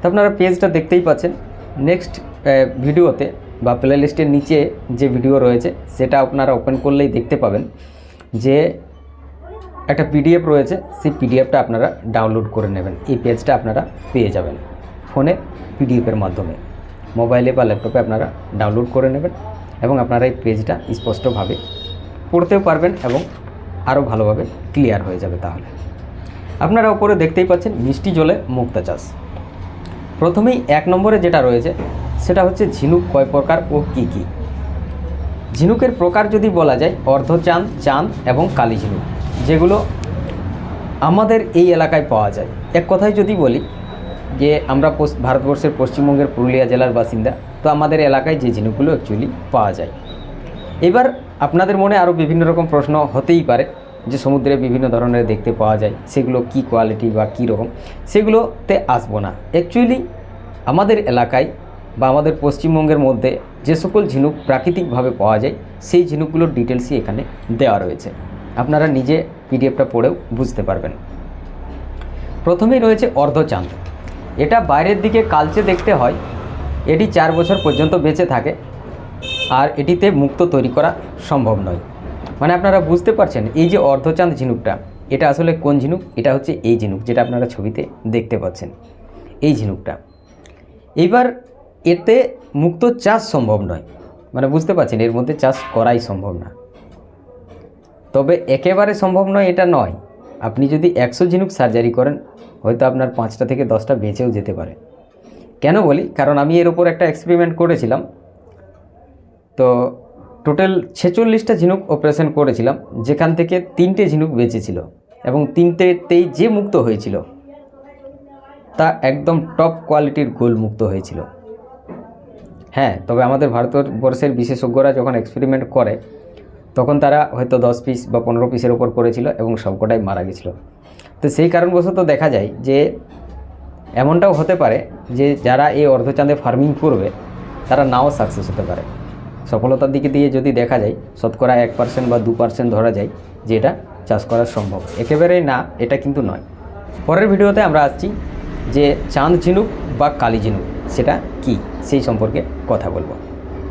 আপনারা পেজটা দেখতেই পাচ্ছেন। নেক্সট ভিডিওতে বা প্লে লিস্টের নিচে যে ভিডিও রয়েছে সেটা আপনারা ওপেন করলেই দেখতে পাবেন যে একটা পিডিএফ রয়েছে। সেই পিডিএফটা আপনারা ডাউনলোড করে নেবেন। এই পেজটা আপনারা পেয়ে যাবেন ফোনে পিডিএফের মাধ্যমে, মোবাইলে বা ল্যাপটপে আপনারা ডাউনলোড করে নেবেন এবং আপনারা এই পেজটা স্পষ্টভাবে পড়তেও পারবেন এবং আরও ভালোভাবে ক্লিয়ার হয়ে যাবে। তাহলে আপনারা উপরে দেখতেই পাচ্ছেন মিষ্টি জলে মুক্তা চাষ। প্রথমেই 1 নম্বরে যেটা রয়েছে সেটা হচ্ছে ঝিনুক কয় প্রকার ও কী কী। ঝিনুকের প্রকার যদি বলা যায় অর্ধচাঁদ, চাঁদ এবং কালী ঝিনুক, যেগুলো আমাদের এই এলাকায় পাওয়া যায়। এক কথায় যদি বলি যে আমরা ভারতবর্ষের পশ্চিমবঙ্গের পুরুলিয়া জেলার বাসিন্দা, তো আমাদের এলাকায় যে ঝিনুকগুলো অ্যাকচুয়ালি পাওয়া যায়। এবার আপনাদের মনে আরও বিভিন্ন রকম প্রশ্ন হতেই পারে যে সমুদ্রে বিভিন্ন ধরনের দেখতে পাওয়া যায়, সেগুলো কি কোয়ালিটি বা কী রকম, সেগুলোতে আসবো না। অ্যাকচুয়ালি আমাদের এলাকায় বা আমাদের পশ্চিমবঙ্গের মধ্যে যে সকল ঝিনুক প্রাকৃতিকভাবে পাওয়া যায় সেই ঝিনুকগুলোর ডিটেলসই এখানে দেওয়া রয়েছে। আপনারা নিজে পিডিএফটা পড়েও বুঝতে পারবেন। প্রথমেই রয়েছে অর্ধচাঁদ। এটা বাইরের দিকে কালচে দেখতে হয়। এটি 4 বছর পর্যন্ত বেঁচে থাকে আর এটিতে মুক্তো তৈরি করা সম্ভব নয়। মানে আপনারা বুঝতে পারছেন এই যে অর্ধচাঁদ ঝিনুকটা, এটা আসলে কোন ঝিনুক? এটা হচ্ছে এই ঝিনুক যেটা আপনারা ছবিতে দেখতে পাচ্ছেন, এই ঝিনুকটা। এইবার এতে মুক্ত চাষ সম্ভব নয়, মানে বুঝতে পারছেন এর মধ্যে চাষ করাই সম্ভব না। তবে একেবারে সম্ভব নয় এটা নয়। আপনি যদি 100 ঝিনুক সার্জারি করেন হয়তো আপনার 5টা থেকে 10টা বেঁচেও যেতে পারে। কেন বলি? কারণ আমি এর ওপর একটা এক্সপেরিমেন্ট করেছিলাম। তো টোটাল 46টা ঝিনুক অপারেশন করেছিলাম, যেখান থেকে 3টে ঝিনুক বেঁচেছিল এবং 3টেতেই যে মুক্ত হয়েছিল তা একদম টপ কোয়ালিটির গোল মুক্ত হয়েছিল। হ্যাঁ, তবে আমাদের ভারতবর্ষের বিশেষজ্ঞরা যখন এক্সপেরিমেন্ট করে তখন তারা হয়তো 10 পিস বা 15 পিসের ওপর করেছিল এবং সবকটাই মারা গেছিলো। তো সেই কারণবশত দেখা যায় যে এমনটাও হতে পারে যে যারা এই অর্ধচাঁদে ফার্মিং করবে তারা নাও সাকসেস হতে পারে। সফলতার দিকে দিয়ে যদি দেখা যায় শতকরা 1% বা 2% ধরা যায় যে এটা চাষ করা সম্ভব। একেবারেই না এটা কিন্তু নয়। পরের ভিডিওতে আমরা আসছি যে চাঁদ ঝিনুক বা কালী ঝিনুক সেটা কি, সেই সম্পর্কে কথা বলবো।